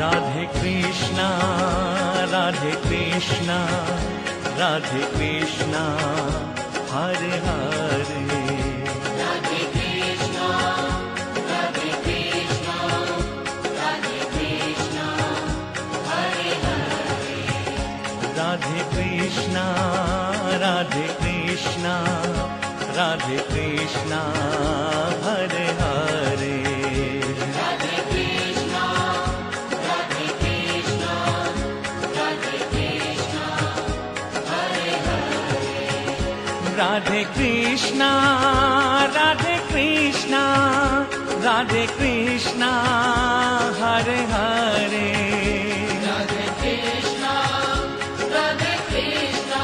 राधे कृष्णा राधे कृष्णा राधे कृष्णा हरे हरे राधे कृष्णा राधे कृष्णा राधे कृष्णा हरे हरे राधे कृष्णा राधे कृष्णा राधे कृष्णा हरे हरे राधे कृष्णा राधे कृष्णा राधे कृष्णा हरे हरे राधे कृष्णा राधे कृष्णा राधे कृष्णा हरे हरे राधे कृष्णा राधे कृष्णा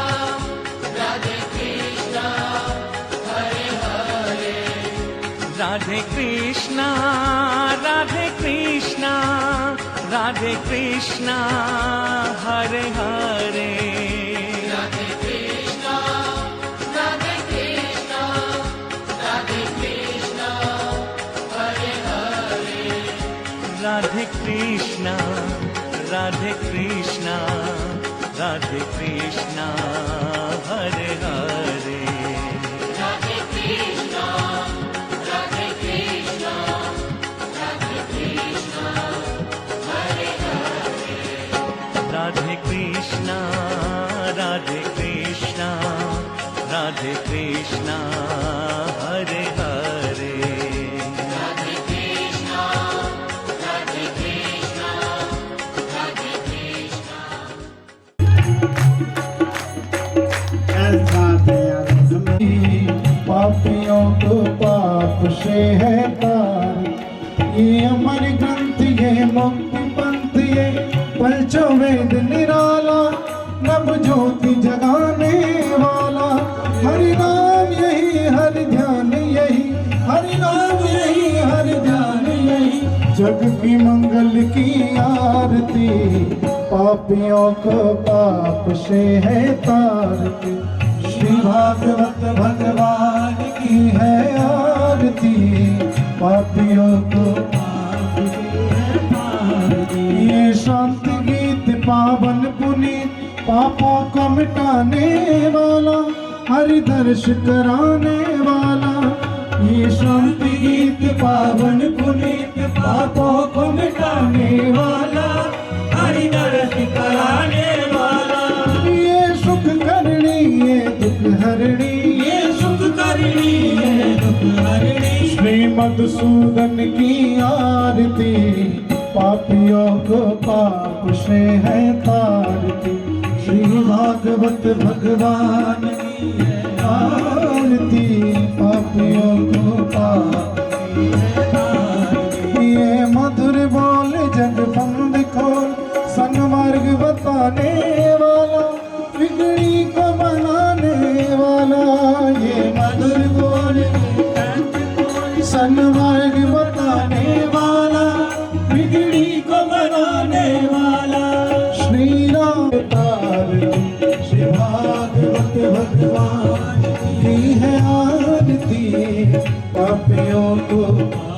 राधे कृष्णा हरे हरे राधे कृष्णा राधे कृष्णा राधे कृष्णा हरे हरे राधे कृष्णा राधे कृष्णा राधे कृष्णा हरे हरे राधे कृष्णा राधे कृष्णा राधे कृष्णा हरे हरे राधे कृष्णा राधे कृष्णा राधे कृष्णा हरे हरे राधे कृष्णा राधे कृष्णा राधे कृष्णा हरे हरे राधे कृष्णा राधे कृष्णा राधे कृष्णा ऐसा पापियों को पाप से है तार, ये अमर ग्रंथ ये मुक्ति पंथ ये पंचो वेद निराला, नव ज्योति जगाने वाला, हरि नाम यही हर ध्यान यही, हरि नाम यही हर ध्यान यही, जग की मंगल की आरती, पापियों को पाप से है तारती, श्री भागवत भगवान की है आरती, पापियों को पाप से है तारती। ये शांति गीत पावन पुनीत पापों को मिटाने वाला, हरि दर्श कराने वाला, ये शांति गीत पावन पुनीत पापों को मिटाने वाला, हरि दर्श कराने वाला, ये सुख करणी ये दुख हरणी, ये सुख करणी ये दुख हरणी, श्री मधुसूदन की आरती, पापियों को पाप से है तारती, श्री भागवत भगवान की है आरती, पापियों को पाप से है तारती। ये मधुर बोल जग बंद खोल सन्मार्ग बताने वाला, बिगड़ी को बनाने वाला, ये मधुर बोल सन्मार्ग बताने वाला, बिगड़ी को बनाने वाला, श्री राम तारती, श्री भागवत भगवान की है आरती, पापियों को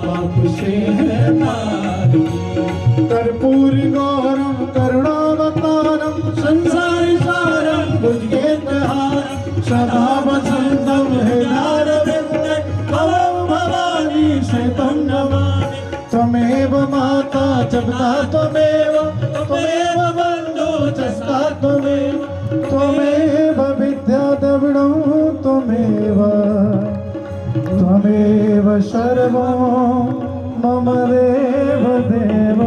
पाप से है तारती। कर्पूर गौरम करुणावतारम संसार सारम भुजगेन्द्रहारम सदा वसंतम हृदयारविंदे भवं भवानी शतं नमामि। त्वमेव माता जगता त्वमेव त्वमेव बन्धु जस्ता त्वमेव त्वमेव विद्या द्रविणं त्वमेव त्वमेव सर्वं मम देव देव।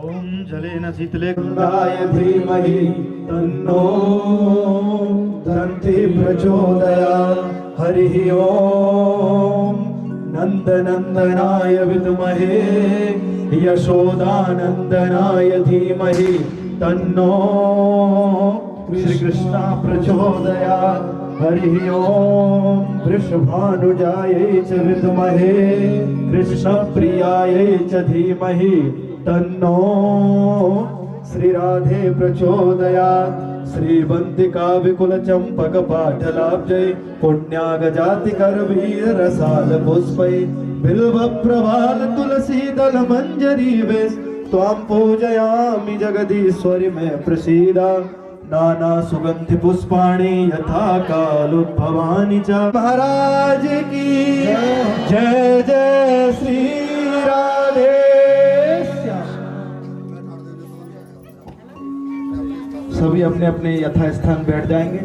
ओम जलेन शीतले गंगाय धीमहि तन्नो दन्ति प्रचोदयात्। हरिः ओम नंदनंदनाय विद्महे यशोदानंदनाय धीमहि तन्नो श्री कृष्ण प्रचोदयात्। हरिः ओम वृषभानुजायै च विद्महे कृष्णप्रियायै च धीमहि तन्नो श्री राधे प्रचोदयात्। श्रीवंतिका विकुल चंपक पाटलाब्जै पुण्यागजाति करवीर रसाल पुष्पै बिल्व प्रवाल तुलसी दल मंजरी वेश त्वां पूजयामि जगदीश्वरि मे प्रसीद नाना सुगंधि पुष्पाणि यथा कालोद्भवानि च। महाराज की जय जय श्री राधे श्याम। सभी अपने अपने यथास्थान बैठ जाएंगे।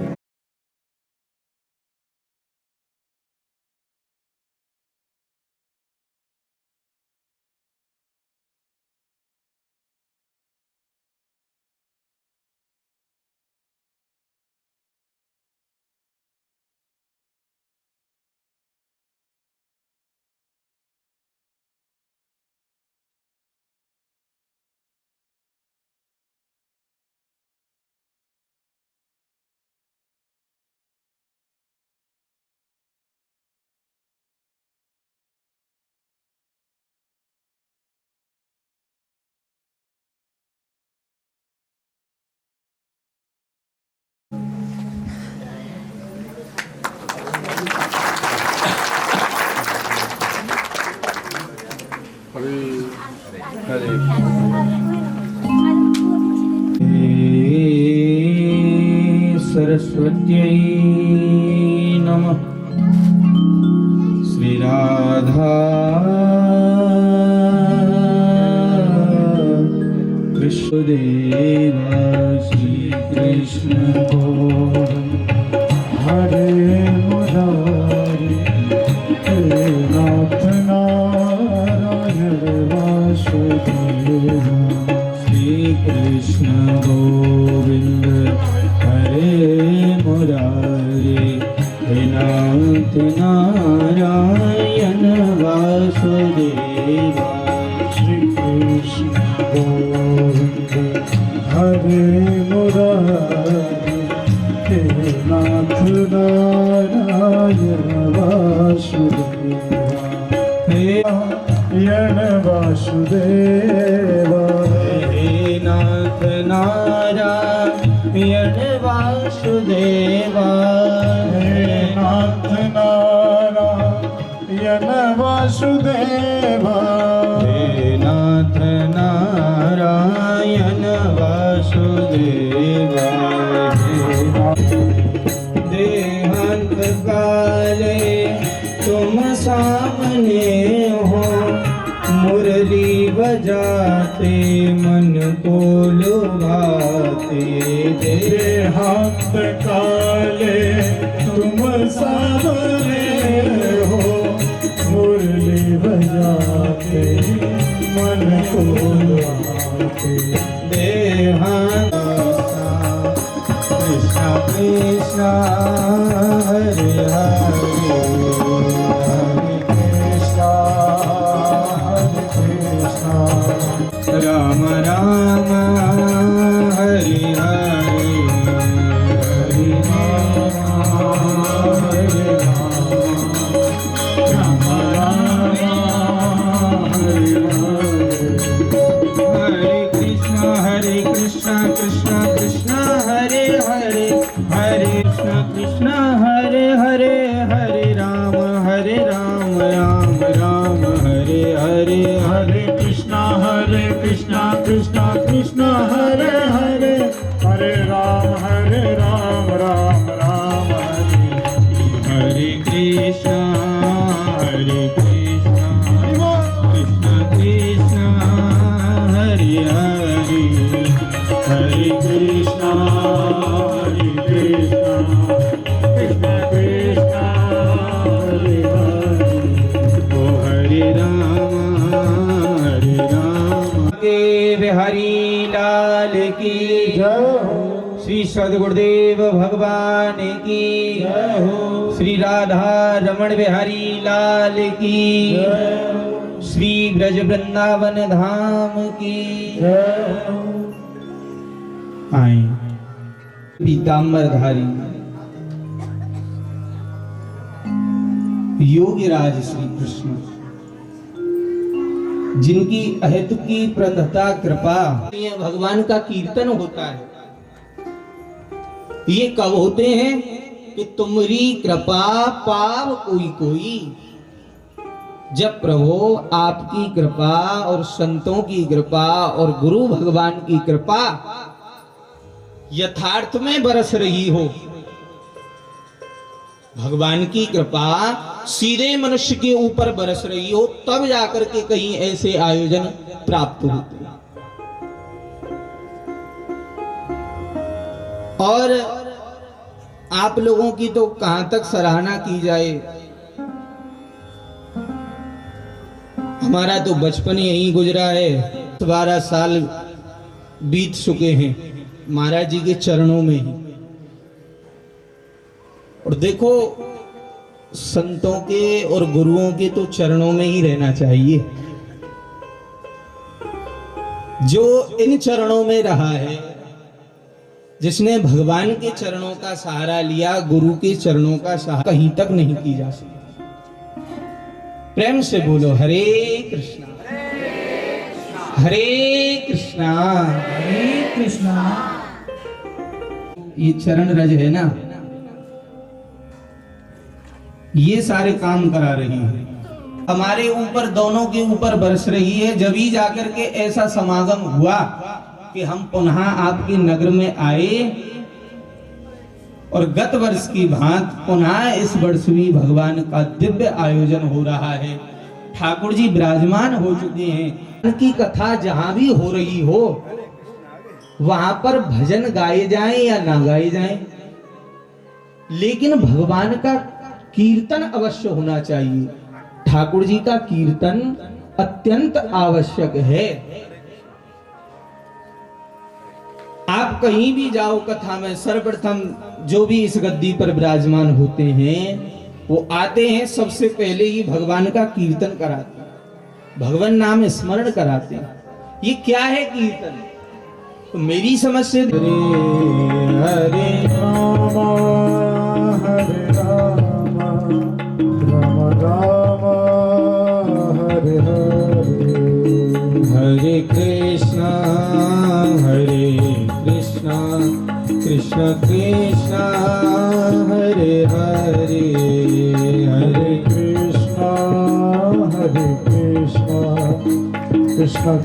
सरस्वत्यै नमः। श्री राधा कृष्ण देवा श्री कृष्ण गोविंद हरे मुरारी हे नाथ नारायण वासुदेवा। श्री कृष्ण गोविंद हरे मुरारी हे नाथ नारायण वासुदेवा। श्री कृष्ण गोविंद हरे मुरारी हे नाथ नारायण वासुदेवा। हे नारायण वासुदेवा। हे नाथ नारायण वासुदेवा। हे नाथ नारायण वासुदेवा। हे नाथ नारायण वासुदेवा। देहांत काले तुम सामने हो, मुरली बजाते मन को लुभाते। देहांत काले तुम सामने हो, मुरली बजाते मन को लुभाते। देहांत कृष्ण कृष्ण हरे हरे हरे कृष्ण हरे कृष्ण राम राम हरे हरे हरे राम हरे राम राम राम हरे हरे। हरे कृष्ण कृष्ण कृष्ण हरे हरे हरे कृष्ण कृष्ण हरे हरे हरे राम राम राम हरे हरे। हरे कृष्ण कृष्ण कृष्ण हरे हरे हरे राम राम राम हरे। हरे कृष्ण कृष्ण कृष्ण हरे हरे हरे कृष्ण कृष्ण कृष्ण हरे हरे। ओ हरे राम के बिहारी लाल की जय हो। श्री सद्गुरुदेव भगवान की जय हो। श्री राधा रमण बिहारी लाल की जय हो। श्री ब्रज वृंदावन धाम की जय हो। आए पीताम्बरधारी योगीराज श्री कृष्ण, जिनकी अहेतुकी प्रदत्ता कृपा भगवान का कीर्तन होता है। ये कब होते हैं कि तुम्हारी कृपा पाव कोई कोई। जब प्रभु आपकी कृपा और संतों की कृपा और गुरु भगवान की कृपा यथार्थ में बरस रही हो, भगवान की कृपा सीधे मनुष्य के ऊपर बरस रही हो, तब जाकर के कहीं ऐसे आयोजन प्राप्त होते हैं। और आप लोगों की तो कहां तक सराहना की जाए, हमारा तो बचपन यहीं गुजरा है। 12 साल बीत चुके हैं महाराज जी के चरणों में ही। और देखो, संतों के और गुरुओं के तो चरणों में ही रहना चाहिए। जो इन चरणों में रहा है, जिसने भगवान के चरणों का सहारा लिया, गुरु के चरणों का सहारा कहीं तक नहीं की जा सकती। प्रेम से बोलो हरे कृष्णा हरे कृष्णा हरे कृष्णा। ये चरण रज है ना, ये सारे काम करा रही है, हमारे ऊपर, दोनों के ऊपर बरस रही है। जब ही जाकर के ऐसा समागम हुआ कि हम पुनः आपके नगर में आए और गत वर्ष की भांत पुनः इस वर्ष भी भगवान का दिव्य आयोजन हो रहा है। ठाकुर जी विराजमान हो चुके हैं। उनकी कथा जहां भी हो रही हो, वहां पर भजन गाए जाएं या ना गाए जाएं, लेकिन भगवान का कीर्तन अवश्य होना चाहिए। ठाकुर जी का कीर्तन अत्यंत आवश्यक है। आप कहीं भी जाओ कथा में, सर्वप्रथम जो भी इस गद्दी पर विराजमान होते हैं वो आते हैं, सबसे पहले ही भगवान का कीर्तन कराते हैं, भगवान नाम स्मरण कराते हैं। ये क्या है कीर्तन? तो मेरी समझ से हरे हरे राम हरे राम राम राम हरे हरे हरे कृष्णा कृष्ण कृष्ण हरे हरे हरे कृष्णा कृष्ण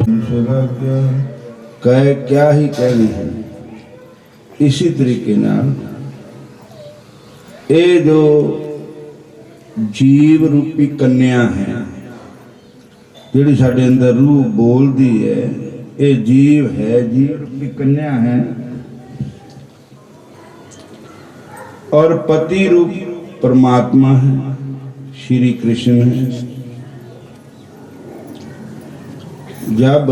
कह क्या ही कहनी है। इसी तरीके नाल ये जो जीव रूपी कन्या है, जिहड़ी साडे अंदर रूह बोलदी है, ये जीव है, जीव रूपी कन्या है। और पति रूप परमात्मा है, श्री कृष्ण है। जब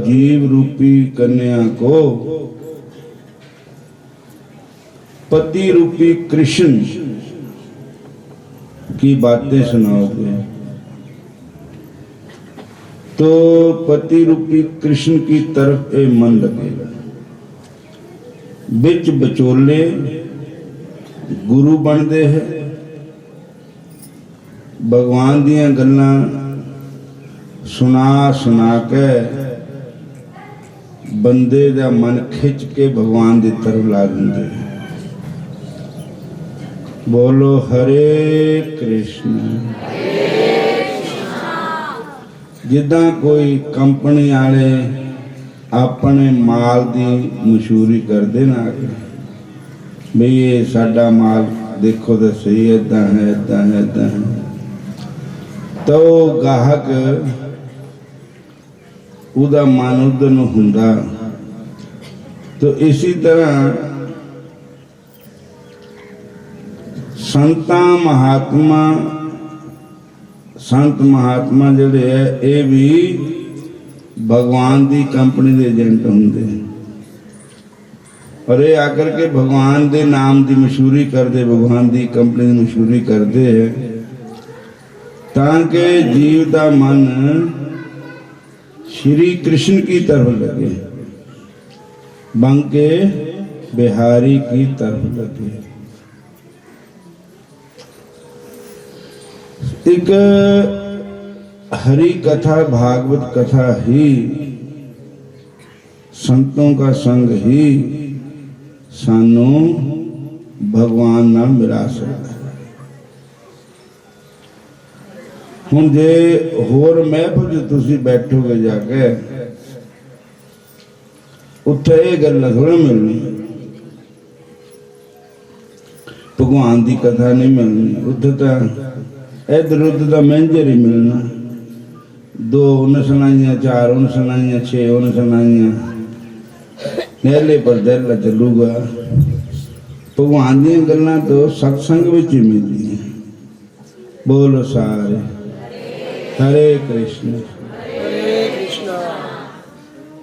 जीव रूपी कन्या को पति रूपी कृष्ण की बातें सुनाओगे तो पति रूपी कृष्ण की तरफ ये मन लगेगा। बिच बचोले गुरु बनते हैं, भगवान दियां गल्लां सुना सुना के बंदे दा मन खिंच के भगवान की तरफ ला देंगे। बोलो हरे कृष्ण। जिदा कोई कंपनी वाले अपने माल की मशहूरी करते ना, भी ये साडा माल देखो तो सही, इदा है इदा है इदा है, तो गाहक उदा मन उधर नूं हुंदा। तो इसी तरह संतां महात्मा, संत महात्मा जिहड़े है ये भी भगवान की कंपनी के एजेंट होंदे हैं। और ये आकर के भगवान के नाम की मशहूरी करते, भगवान की कंपनी की मशहूरी करते हैं, ताकि जीव का मन श्री कृष्ण की तरफ लगे, बंके बिहारी की तरफ लगे। एक हरि कथा, भागवत कथा ही, संतों का संग ही सानू भगवान नाल मिला सकता है। ਹੁਣ ਜੇ ਹੋਰ ਮਹਿਫਲ 'ਚ ਤੁਸੀਂ ਬੈਠੋਗੇ ਜਾ ਕੇ ਉੱਥੇ ਇਹ ਗੱਲਾਂ ਥੋੜ੍ਹਾ ਮਿਲਣੀ, ਭਗਵਾਨ ਦੀ ਕਥਾ ਨਹੀਂ ਮਿਲਣੀ। ਉੱਥੇ ਤਾਂ ਇੱਧਰ ਉੱਧਰ ਦਾ ਮੈਂਜਰ ਹੀ ਮਿਲਣਾ, 2 ਉਹਨੇ ਸੁਣਾਈਆਂ, 4 ਉਹਨੇ ਸੁਣਾਈਆਂ, 6 ਉਹਨੇ ਸੁਣਾਈਆਂ, ਨਹਿਲੇ ਪਰ ਦਿਲ ਚੱਲੂਗਾ। ਭਗਵਾਨ ਦੀਆਂ ਗੱਲਾਂ ਤੋਂ ਸਤਸੰਗ ਵਿੱਚ ਹੀ ਮਿਲਦੀਆਂ। ਬੋਲੋ ਸਾਰੇ ਹਰੇ ਕ੍ਰਿਸ਼ਨ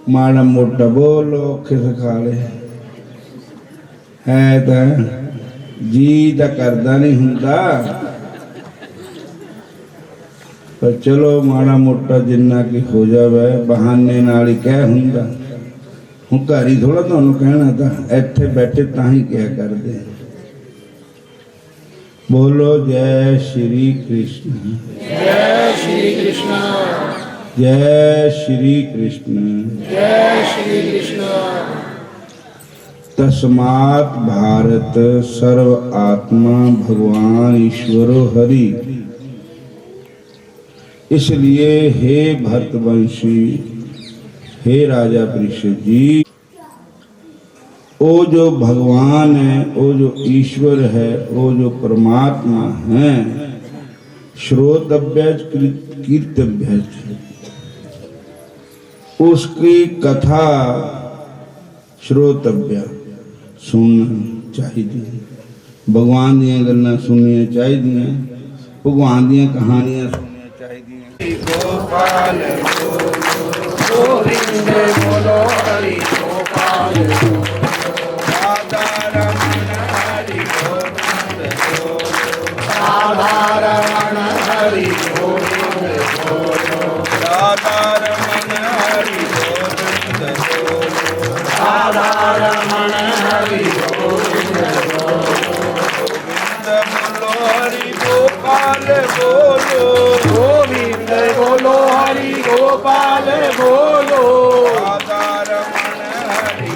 ਮਾੜਾ ਮੋਟਾ ਬੋਲੋ, ਔਖੇ ਸਖਾਲੇ ਹੈ ਤਾਂ ਜੀ ਤਾਂ ਕਰਦਾ ਨਹੀਂ ਹੁੰਦਾ, ਪਰ ਚਲੋ ਮਾੜਾ ਮੋਟਾ ਜਿੰਨਾ ਕਿ ਹੋ ਜਾਵੇ ਬਹਾਨੇ ਨਾਲ ਹੀ ਕਹਿ ਹੁੰਦਾ। ਹੁਣ ਘਰ ਹੀ ਥੋੜਾ ਤੁਹਾਨੂੰ ਕਹਿਣਾ, ਤਾਂ ਇੱਥੇ ਬੈਠੇ ਤਾਂ ਹੀ ਕਿਹਾ ਕਰਦੇ। बोलो जय श्री कृष्ण, जय श्री कृष्ण, जय श्री कृष्ण, जय श्री कृष्ण। तस्मात् भारत सर्व आत्मा भगवान ईश्वरो हरि। इसलिए हे भरतवंशी, हे राजा परीक्षित जी, वो जो भगवान है, वो जो ईश्वर है, वो जो परमात्मा है, श्रोतव्य कीर्तव्य, उसकी कथा श्रोतव्य सुनना चाहिए। भगवान दी गल्लां सुननियां चाहिए, भगवान दी कहानियां सुननियां चाहिए। गोपाल गोविंद बोलो हरि गोपाल, राधा रमण हरि गोविंद बोलो, राधा रमण हरि गोविंद बोलो, राधा रमण हरि गोविंद बोलो, राधा रमण हरि गोविंद बोलो, गोविंद बोलो हरि गोपाल बोलो, गोविंद बोलो हरि गोपाल बोलो, राधा रमण हरि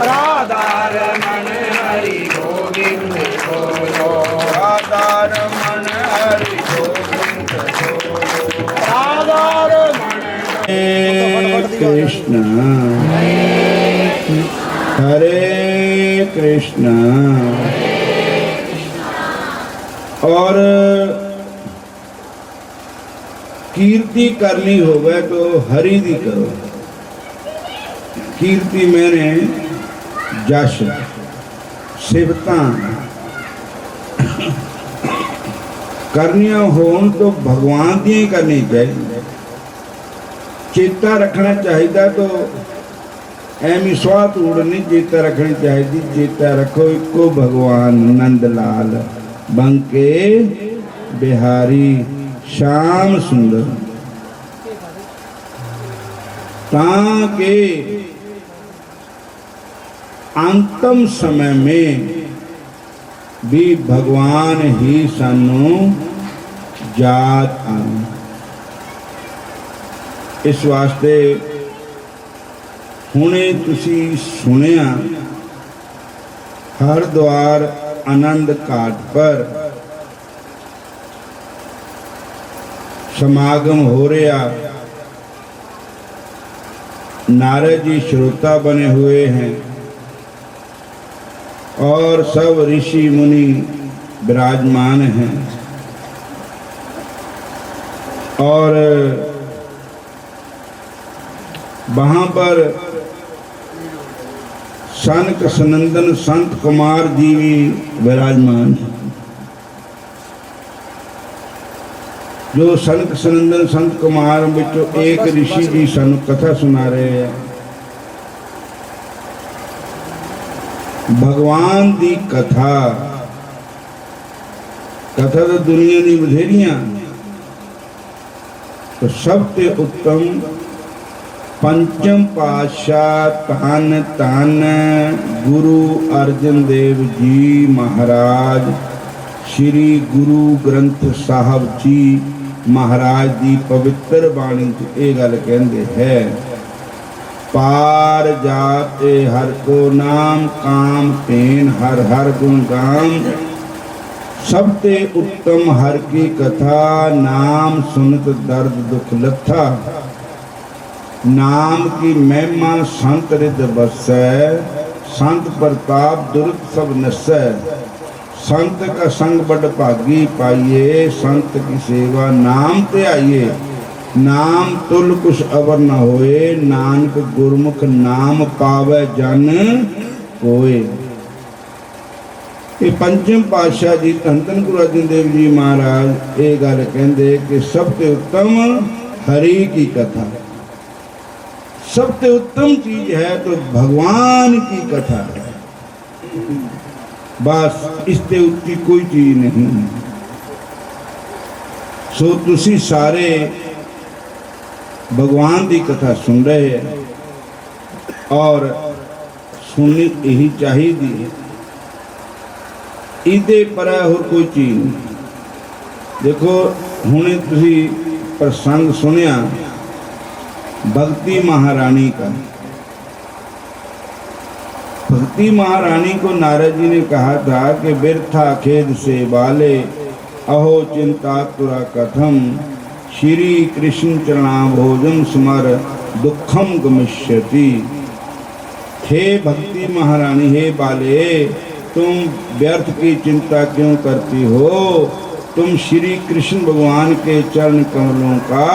राधा रमण हरि गोविंद बोलो, राधा रमण हरि गोविंद बोलो। राधा रमण हरे कृष्ण हरे कृष्ण। और कीर्ति करनी होवे तो हरि दी करो। कीर्ति मैंने जश सिफता करनियां होन तो भगवान दी ही करनी चाहिए। चेता रखना चाहिए तो एवं स्वाह तूड़ नहीं चेता रखनी चाहिए। चेता रखो इको भगवान नंद लाल बंके बिहारी श्याम सुंदर, ताकि अंतिम समय में भी भगवान ही सानू याद आए। इस वास्ते हुणे तुसी सुनिया हरिद्वार आनंद घाट पर समागम हो रहा। नारद जी श्रोता बने हुए हैं और सब ऋषि मुनि विराजमान हैं और वहाँ पर सनक सनंदन संत कुमार जी भी विराजमान हैं। जो सनक सनंदन संत कुमार विचों एक ऋषि जी सानू कथा सुना रहे हैं। भगवान दी कथा कथा तो दुनिया दी बथेरियां, तो सबसे उत्तम पंचम पातशाह धन धन गुरु अर्जन देव जी महाराज श्री गुरु ग्रंथ साहब जी महाराज दी पवित्र बाणी ये गल कहते है, पार जाते हर को नाम काम पेन हर हर गुण गाम, सबते उत्तम हर की कथा, नाम सुनत दर्द दुख लथा। नाम की महिमा संत रिद बसै, संत प्रताप दुर्ग सब नसै। संत का संग बड़ भागी पाइए, संत की सेवा नाम ते आइए। नाम तुल कुछ अवर न होए, नानक गुरमुख नाम पावै जन कोय। ये पंचम पातशाह जी धन धन गुरु अर्जन देव जी महाराज ये गल कहते कि सबसे उत्तम हरि की कथा। सबसे उत्तम चीज है तो भगवान की कथा है, बस इससे उत्ती कोई चीज नहीं। सो तुसी सारे भगवान की कथा सुन रहे हैं और सुननी यही चाहिए, इदे पर होर कोई चीज नहीं। देखो हुणे तुसी प्रसंग सुनिया भक्ति महारानी का। भक्ति महारानी को नारद जी ने कहा था कि बिरथा खेद से बाले अहो चिंता तुरा कथम, श्री कृष्ण चरणाभोजन स्मर दुखम गमिष्यति। हे भक्ति महारानी, हे बाले, तुम व्यर्थ की चिंता क्यों करती हो? तुम श्री कृष्ण भगवान के चरण कमलों का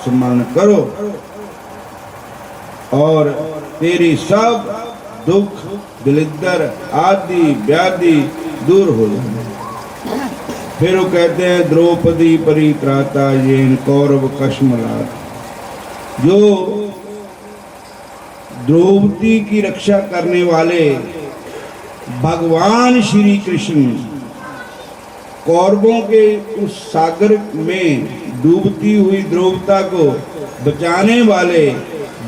स्मरण करो और तेरी सब दुख दलिद्र आदि व्याधि दूर हो जाए। फिर वो कहते हैं द्रौपदी परित्राता येन कौरव कश्मलात। जो द्रौपदी की रक्षा करने वाले भगवान श्री कृष्ण कौरवों के उस सागर में डूबती हुई द्रौपदी को बचाने वाले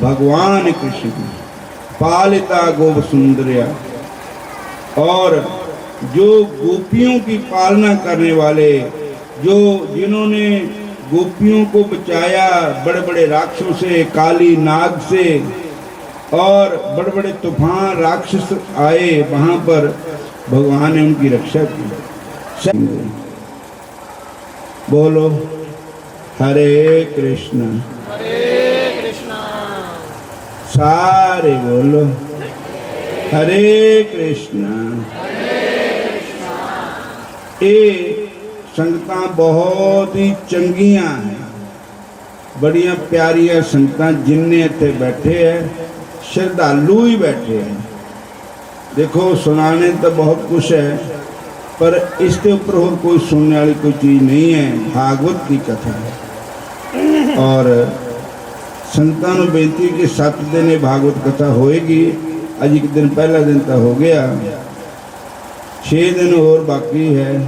भगवान कृष्ण, पालिता गोप सुंदरिया। और जो गोपियों की पालना करने वाले, जो जिन्होंने गोपियों को बचाया बड़े बड़े राक्षसों से, काली नाग से, और बड़े बड़े तूफान राक्षस आए वहां पर भगवान ने उनकी रक्षा की। बोलो हरे कृष्ण, सारे बोलो हरे कृष्ण। ये संगतां बहुत ही चंगियां हैं, बड़िया प्यारियां संगतां जिन्ने इत्थे बैठे हैं, श्रद्धालु ही बैठे हैं। देखो सुनाने तो बहुत कुछ है पर इसके ऊपर और कोई सुनने वाली कोई चीज़ नहीं है। भागवत की कथा है और संतां नूं बेनती कि 7 दिन भागवत कथा होएगी। अज एक दिन पहला दिन तो हो गया, 6 दिन और बाकी है।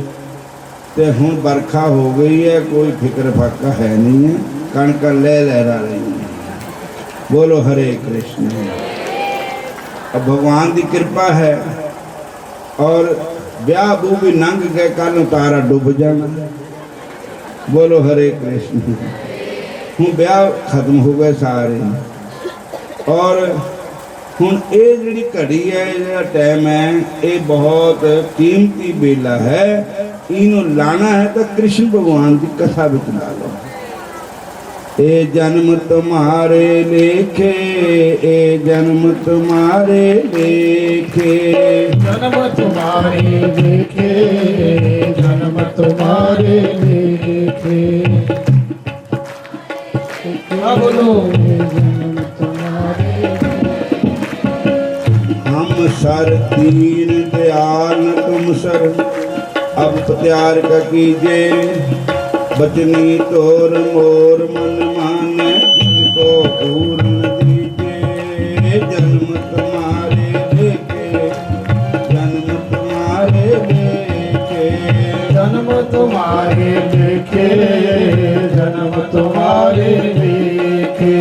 तो हुण बरखा हो गई है, कोई फिक्र फाका है नहीं है, कणक लहरा रही है। बोलो हरे कृष्ण। अब भगवान की कृपा है और ब्याह बू भी नंग गए, कल तारा डुब जाना। बोलो हरे कृष्ण। हूँ ब्याह खत्म हो गए सारे और हूँ ये जी घड़ी है, जो टाइम है, ये बहुत कीमती बेला है। इनू लाना है तो कृष्ण भगवान की कथा भी ला लो। ए जन्म तुम्हारे लेखे, ए जन्म तुम्हारे लेखे, जन्म तुम्हारे लेखे, जन्म तुम्हारे लेखे। बोलो जन्म तुम्हारे। हम सर दीन दयाल तुम सर, अब प्यार का कीजिए। बचनी तोर मोर मन माने, जिनको पूर्ण दीजिए। जन्म तुम्हारे लेके, जन्म तुम्हारे लेके, जन्म तुम्हारे लेखे, जन्म तुम्हारे लेखे।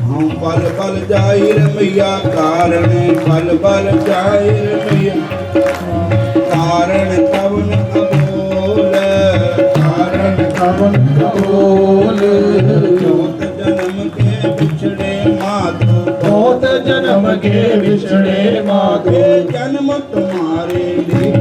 हम पल पल जाहिर मैया कारण, पल पल जाहिर मैया कारण कवन कबोल, कारण कवन कबोल। जोत जन्म के बिछड़े माधो, बहुत जन्म के बिछड़े माधो। जन्म तुम्हारे लिए,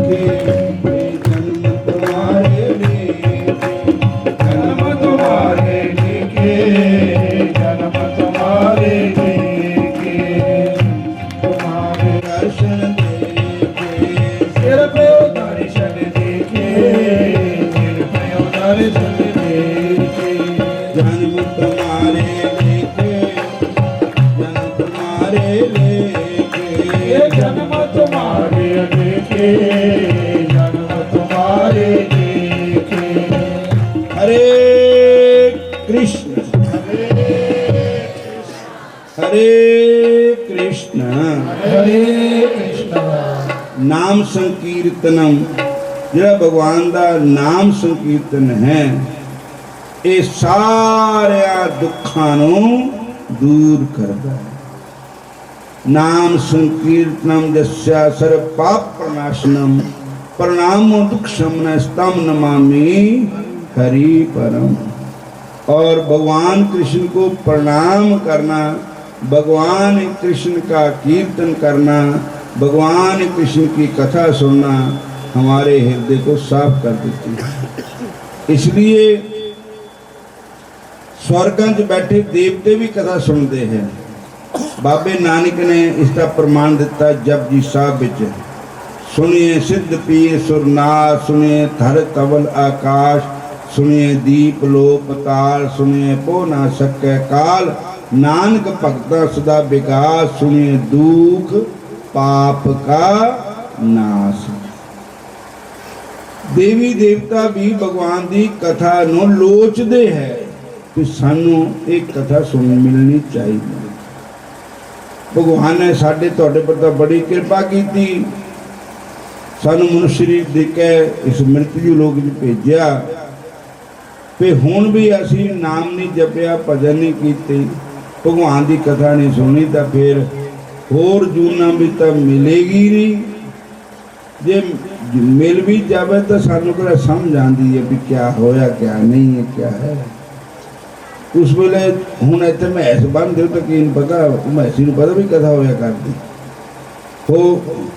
हरे कृष्ण नाम संकीर्तनम ਜਿਹੜਾ ਭਗਵਾਨ ਦਾ ਨਾਮ ਸੰਕੀਰਤਨ ਹੈ ਇਹ ਸਾਰਿਆਂ ਦੁੱਖਾਂ ਨੂੰ ਦੂਰ ਕਰਦਾ ਹੈ। ਨਾਮ ਸੰਕੀਰਤਨਮ ਜਸਯ ਸਰਬ ਪਾਪ ਪ੍ਰਨਾਸ਼ਨਮ प्रणामो दुख शमन स्तम नमामि हरि परम। और भगवान कृष्ण को प्रणाम करना, भगवान कृष्ण का कीर्तन करना, भगवान कृष्ण की कथा सुनना हमारे हृदय को साफ कर देती है। इसलिए स्वर्गों में बैठे देवते भी कथा सुनते हैं। बाबे नानक ने इसका प्रमाण दिता जपजी साहब विच, सुनिए सिद्ध पीर सुरनाथ, सुनिए धर तवल आकाश, सुनिए दीप लो पताल, सुनिए पो ना सकै काल, नानक भगता सदा विकास, सुनिए दुख पाप का नाश। देवी देवता भी भगवान की कथा नूं लोचदे है कि सानू एक कथा सुन मिलनी चाहिए। भगवान ने साडे तुहाडे पर तां बड़ी कृपा की, सानू मनुष्य शरीर दे के इस मृत्यु लोक में भेजा पे हुण भी असी नाम नहीं जपिया, भजन नहीं कीते, भगवान की कथा नहीं सुनी, तो फिर होर जूना भी तो मिलेगी नहीं। जे मिल भी जाए तो सानू कदा समझ आती है भी क्या होया क्या नहीं है क्या है। उस वेले हुण इत्थे मैस बन दो तो की पता, मैसी नूं पता भी कथा होया करती, वो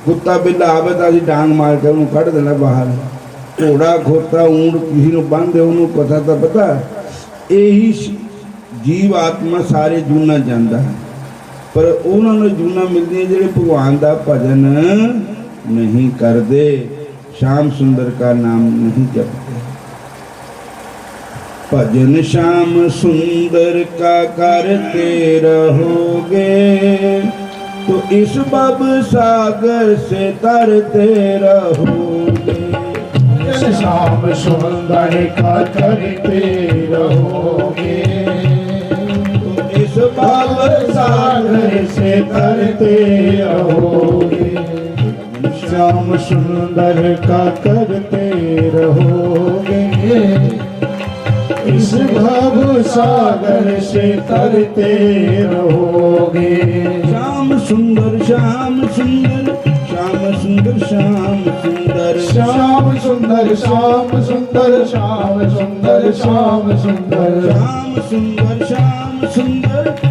कुत्ता बिल्ला आवे तो असीं डांग मार के उन्होंने कढ़ देना बाहर। घोड़ा खोता ऊंट किसी को बन दे उन्होंने कथा तो पता। यही जीव आत्मा सारे जूना जाता है, पर उन्होंने जूना मिलती जो भगवान का भजन नहीं करते, श्याम सुंदर का नाम नहीं जपते। भजन श्याम सुंदर का करते रहोगे तो इस भव सागर से तरते रहोगे। श्याम सुंदर का करते रहोगे तो इस भव सागर से तरते रहोगे। श्याम सुंदर का करते रहोगे, इस भव सागर से तरते रहोगे। श्याम सुंदर श्याम सुंदर श्याम सुंदर श्याम सुंदर श्याम सुंदर श्याम सुंदर श्याम सुंदर श्याम सुंदर श्याम सुंदर श्याम सुंदर श्याम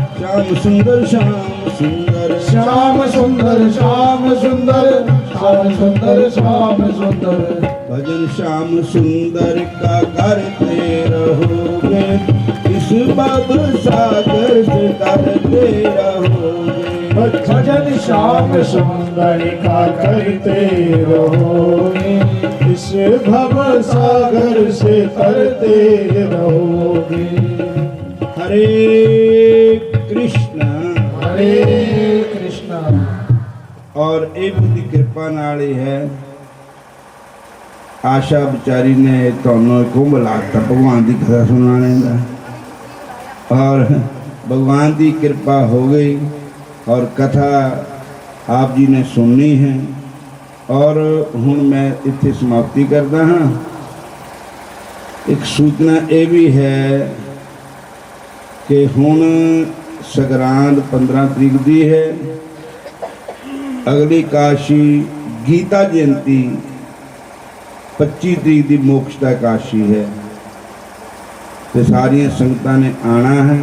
सुंदर श्याम सुंदर श्याम सुंदर श्याम सुंदर श्याम सुंदर श्याम सुंदर। भजन श्याम सुंदर का करते रहोगे, इस भव सागर से तरते रहोगे। भजन श्याम सुंदर का करते रहोगे, इस भव सागर से तरते रहोगे। हरे कृष्ण और ये बुद्धि कृपा नाल ही है। आशा बेचारी ने तुहानू कुंभ लाता भगवान की कथा सुनाने का, और भगवान की कृपा हो गई और कथा आप जी ने सुननी है। और हुण मैं इत्थे समाप्ति करता हाँ। एक सूचना ये भी है कि हुण संगरांद 15 तरीक दी है, अगली काशी गीता जयंती 25 तरीक की मोक्षदा काशी है, तो सारिया संगतां ने आना है।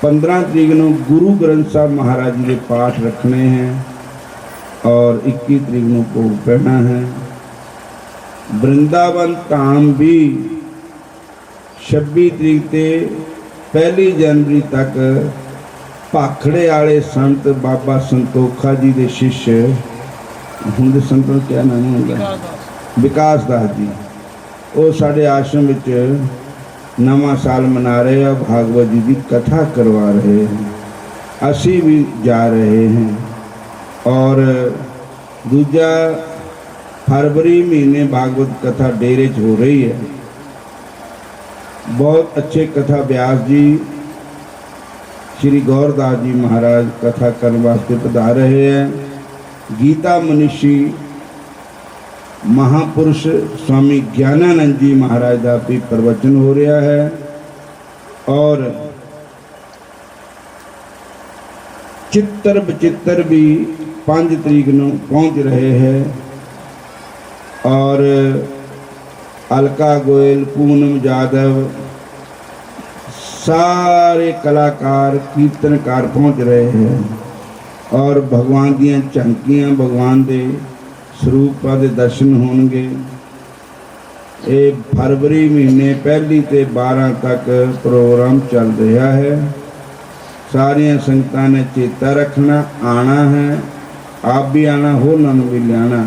15 तरीक को गुरु ग्रंथ साहब महाराज जी के पाठ रखने हैं और 21 तरीक को भोग पैना है। वृंदावन धाम भी 26 तरीक से 1 जनवरी तक भाखड़े वाले संत बाबा संतोखा जी के शिष्य, हुण संत का क्या नाम होगा, विकास दास जी, वो साढ़े आश्रम विच नवा साल मना रहे हैं, भागवत जी की कथा करवा रहे हैं। असी भी जा रहे हैं। और दूजा फरवरी महीने भागवत कथा डेरे च हो रही है। बहुत अच्छे कथा व्यास जी श्री गौरदास जी महाराज कथा करने वास्ते पधार रहे हैं। गीता मनीषी महापुरुष स्वामी ज्ञानानंद जी महाराज का भी प्रवचन हो रहा है और चित्र बचित्र भी 5 तरीक को पहुँच रहे हैं और अलका गोयल, पूनम जादव, सारे कलाकार कीर्तनकार पहुँच रहे हैं और भगवान दियां झांकियां, भगवान के स्वरूपां दे दर्शन होणगे। ये फरवरी महीने 1 ते 12 तक प्रोग्राम चल रहा है। सारिया संगतां ने चेता रखना, आना है, आप भी आना, होरनां नूं भी लियाना।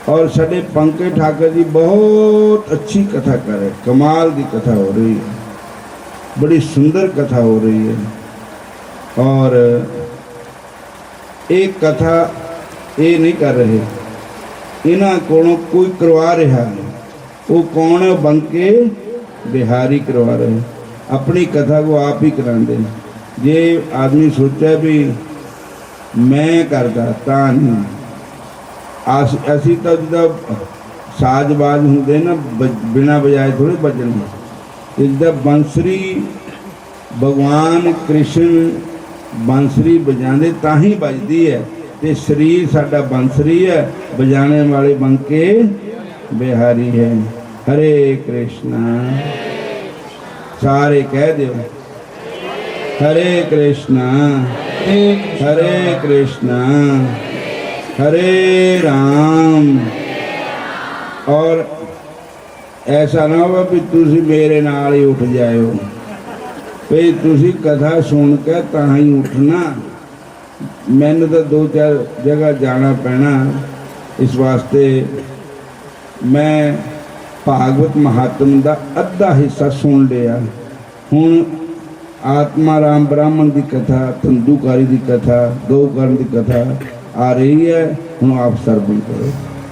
और साडे पंकज ठाकर जी बहुत अच्छी कथा कर रहे, कमाल की कथा हो रही है, बड़ी सुंदर कथा हो रही है। और एक कथा ये नहीं कर रहे, इन्हां कोलों कोई करवा रहा है, वो कौन है? बंके बिहारी करवा रहे, अपनी कथा को आप ही कराते। जे आदमी सोचा भी मैं करता ता नहीं, असी तो जिदा साजबाज होंगे ना, बिना बजाए थोड़े बजने। जिदा बंसरी भगवान कृष्ण बंसरी बजाते ताही बजती है, तो शरीर साडा बंसरी है, बजाने वाले बंके बिहारी है। हरे कृष्णा, सारे कह दो हरे कृष्णा हरे कृष्णा हरे राम। और ऐसा ना हो भी तुसी मेरे नाल ही उठ जाओ, भाई तुसी कथा सुन के तां ही उठना। मैंने तो 2-4 जगह जाना पैना, इस वास्ते मैं भागवत महात्म का अद्धा हिस्सा सुन लिया। हुण आत्मा राम ब्राह्मण की कथा, धंधुकारी की कथा, गौकर्ण की कथा आ रही है। हुण आप सर्वण करो।